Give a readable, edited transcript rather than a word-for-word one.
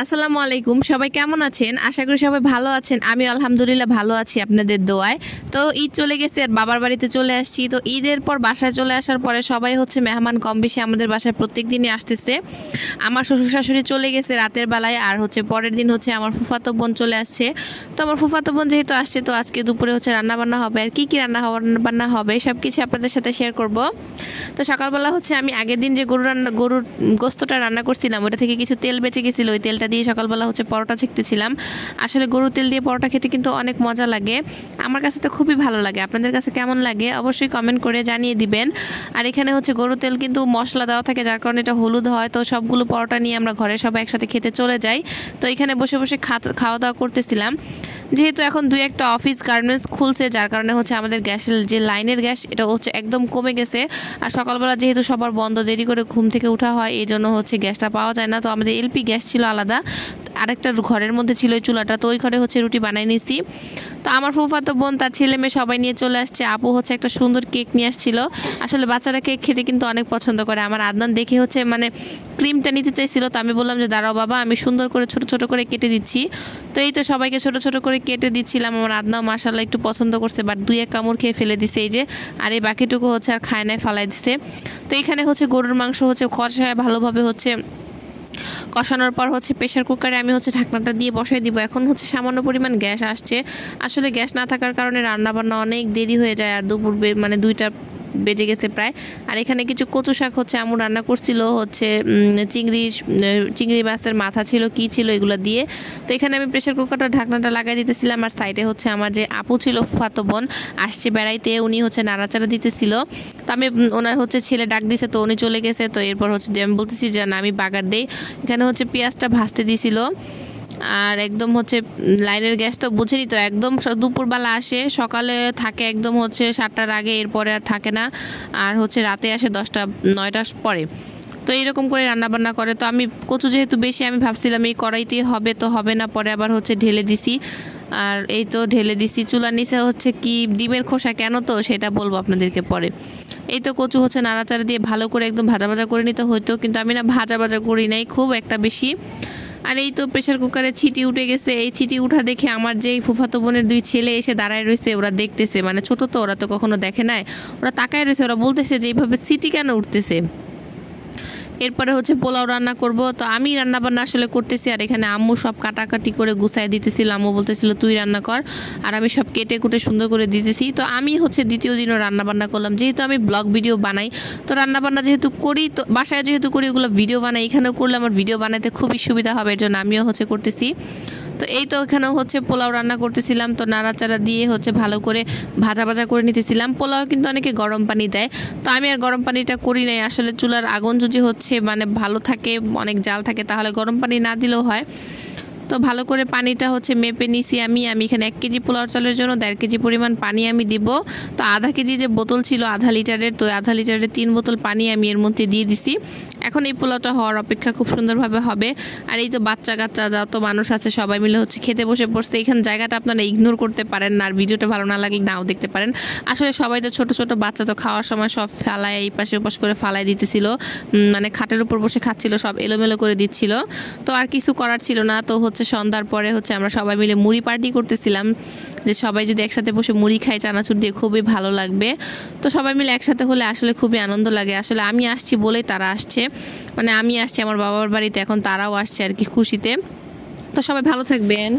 আসসালামু আলাইকুম, সবাই কেমন আছেন? আশা করি সবাই ভালো আছেন। আমি আলহামদুলিল্লাহ ভালো আছি আপনাদের দোয়ায়। তো ঈদ চলে গেছে আর বাবার বাড়িতে চলে আসছি। তো ঈদের পর বাসায় চলে আসার পরে সবাই হচ্ছে মেহমান কম বেশি আমাদের বাসায় প্রত্যেক দিনই আসতেছে। আমার শ্বশুর শাশুড়ি চলে গেছে রাতের বেলায়, আর হচ্ছে পরের দিন হচ্ছে আমার ফুফাতো বোন চলে আসছে। তো আমার ফুফাতো বোন যেহেতু আসছে, তো আজকে দুপুরে হচ্ছে রান্নাবান্না হবে। আর কী রান্নাবান্না হবে সব কিছু আপনাদের সাথে শেয়ার করব। তো সকালবেলা হচ্ছে আমি আগের দিন যে গরুর গোস্তটা রান্না করছিলাম, ওটা থেকে কিছু তেল বেঁচে গেছিলো। ওই তেলটা দিয়ে সকালবেলা হচ্ছে পরোটা ছেঁকতেছিলাম। আসলে গরুর তেল দিয়ে পরোটা খেতে কিন্তু অনেক মজা লাগে। আমার কাছে তো খুবই ভালো লাগে। আপনাদের কাছে কেমন লাগে অবশ্যই কমেন্ট করে জানিয়ে দিবেন। আর এখানে হচ্ছে গরুর তেল কিন্তু মশলা দেওয়া থাকে, যার কারণে এটা হলুদ হয়। তো সবগুলো পরোটা নিয়ে আমরা ঘরে সবাই একসাথে খেতে চলে যাই। তো এখানে বসে বসে খাওয়া দাওয়া করতেছিলাম। যেহেতু এখন দুই একটা অফিস গার্মেন্টস খুলছে, যার কারণে হচ্ছে আমাদের গ্যাসের যে লাইনের গ্যাস, এটা হচ্ছে একদম কমে গেছে। আর সকালবেলা যেহেতু সবার বন্ধ, দেরি করে ঘুম থেকে উঠা হয়, এই জন্য হচ্ছে গ্যাসটা পাওয়া যায় না। তো আমাদের এলপি গ্যাস ছিল আলাদা, আরেকটা ঘরের মধ্যে ছিল ওই চুলাটা। তো ওই ঘরে হচ্ছে রুটি বানাই নিছি। তো আমার ফুফাতো বোন তার ছেলে মেয়ে সবাই নিয়ে চলে আসছে। আপু হচ্ছে একটা সুন্দর কেক নিয়ে আসছিল। আসলে বাচ্চারা কেক খেতে কিন্তু অনেক পছন্দ করে। আমার আদনান দেখে হচ্ছে ক্রিমটা নিতে চাইছিল। তো আমি বললাম যে দাঁড়াও বাবা, আমি সুন্দর করে ছোট ছোট করে কেটে দিচ্ছি। তো এই তো সবাইকে ছোট ছোট করে কেটে দিচ্ছিলাম। আমার আদনাও মাশাআল্লাহ একটু পছন্দ করছে, বাট দুই এক কামড় খেয়ে ফেলে দিছে এই যে। আর এই বাকিটুকু হচ্ছে আর খায় নাই, ফালাই দিছে। তো এখানে হচ্ছে গরুর মাংস হচ্ছে কষায় ভালোভাবে হচ্ছে কষানোর পর হচ্ছে প্রেশার কুকারে আমি হচ্ছে ঢাকনাটা দিয়ে বসাই দিব। এখন হচ্ছে সামান্য পরিমাণ গ্যাস আসছে। আসলে গ্যাস না থাকার কারণে রান্নাবান্না অনেক দেরি হয়ে যায়। আর দুপুর 2টা বেজে গেছে প্রায়। আর এখানে কিছু কচু শাক হচ্ছে আমু রান্না করছিল, হচ্ছে চিংড়ি মাছের মাথা ছিল কি ছিল এগুলো দিয়ে। তো এখানে আমি প্রেশার কুকারটা ঢাকনাটা লাগাই দিতেছিলাম। আর সাইডে হচ্ছে আমার যে আপু ছিল ফুফাতো বোন আসছে বেড়াইতে, উনি হচ্ছে নাড়াচাড়া দিতেছিল। তো আমি ওনার হচ্ছে ছেলে ডাক দিছে, তো উনি চলে গেছে। তো এরপর হচ্ছে আমি বলতেছি যে না, আমি বাগার দেই। এখানে হচ্ছে পেঁয়াজটা ভাজতে দিছিল। আর একদম হচ্ছে লাইনের গ্যাস তো বুঝেনি, তো একদম দুপুরবেলা আসে, সকালে থাকে একদম হচ্ছে 7টার আগে, এরপরে আর থাকে না। আর হচ্ছে রাতে আসে 10টা 9টার পরে। তো এরকম করে রান্নাবান্না করে। তো আমি কচু যেহেতু বেশি, আমি ভাবছিলাম এই কড়াইতেই হবে, তো হবে না। পরে আবার হচ্ছে ঢেলে দিছি। আর এই তো ঢেলে দিছি। চুলার নিচে হচ্ছে কি ডিমের খোসা কেন, তো সেটা বলবো আপনাদেরকে পরে। এই তো কচু হচ্ছে নাড়াচাড়া দিয়ে ভালো করে একদম ভাজা ভাজা করে নিতে হইতো, কিন্তু আমি না ভাজা ভাজা করি নাই খুব একটা বেশি। আর এই তো প্রেশার কুকারে ছিটি উঠে গেছে। এই ছিটি উঠা দেখে আমার যে ফুফাতো বোনের 2 ছেলে এসে দাঁড়ায় রয়েছে, ওরা দেখতেছে। ছোট তো, ওরা তো কখনো দেখে নাই। ওরা তাকায় রয়েছে, ওরা বলতেছে যে এইভাবে ছিটি কেন উঠতেছে। এরপরে হচ্ছে পোলাও রান্না করব। তো আমি রান্নাবান্না আসলে করতেছি, আর এখানে আম্মু সব কাটাকাটি করে গুছাই দিতেছিল। আম্মু বলতেছিল তুই রান্না কর, আর আমি সব কেটে কুটে সুন্দর করে দিতেছি। তো আমি হচ্ছে দ্বিতীয় দিনও রান্নাবান্না করলাম। যেহেতু আমি ব্লগ ভিডিও বানাই, তো রান্নাবান্না যেহেতু করি, তো বাসায় যেহেতু করি ওগুলো ভিডিও বানাই, এখানেও করলে আমার ভিডিও বানাতে খুবই সুবিধা হবে, এর জন্য আমিও হচ্ছে করতেছি। তো এই তো এখানেও হচ্ছে পোলাও রান্না করতেছিলাম। তো নাড়াচাড়া দিয়ে হচ্ছে ভালো করে ভাজা ভাজা করে নিতেছিলাম। পোলাও কিন্তু অনেকে গরম পানি দেয়, তো আমি আর গরম পানিটা করি নাই। আসলে চুলার আগুন যদি হচ্ছে ভালো থাকে, অনেক জাল থাকে, তাহলে গরম পানি না দিলেও হয়। তো ভালো করে পানিটা হচ্ছে মেপে নিছি। আমি এখানে 1 কেজি পোলাও চালের জন্য 1.5 কেজি পরিমাণ পানি আমি দিব। তো আধা কেজি যে বোতল ছিল আধা লিটারের, তো আধা লিটারের 3 বোতল পানি আমি এর মধ্যে দিয়ে দিছি। এখন এই পোলাওটা হওয়ার অপেক্ষা, খুব সুন্দরভাবে হবে। আর এই তো বাচ্চা কাচ্চা যত মানুষ আছে সবাই মিলে হচ্ছে খেতে বসে পড়ছে। এখানে জায়গাটা আপনারা ইগনোর করতে পারেন না, আর ভিডিওটা ভালো না লাগলে নাও দেখতে পারেন। আসলে সবাই তো ছোট ছোট বাচ্চা, তো খাওয়ার সময় সব ফালায় এই পাশে ওপাশ করে ফালাই দিতেছিল। খাটের উপর বসে খাচ্ছিল, সব এলোমেলো করে দিচ্ছিল। তো আর কিছু করার ছিল না। তো হচ্ছে সন্ধ্যার পরে হচ্ছে আমরা সবাই মিলে মুড়ি পার্টি করতেছিলাম, যে সবাই যদি একসাথে বসে মুড়ি খাই চানাচুর দিয়ে খুবই ভালো লাগবে। তো সবাই মিলে একসাথে হলে আসলে খুবই আনন্দ লাগে। আসলে আমি আসছি বলেই তারা আসছে, আমি আসছি আমার বাবার বাড়িতে, এখন তারাও আসছে আর কি খুশিতে। তো সবাই ভালো থাকবেন।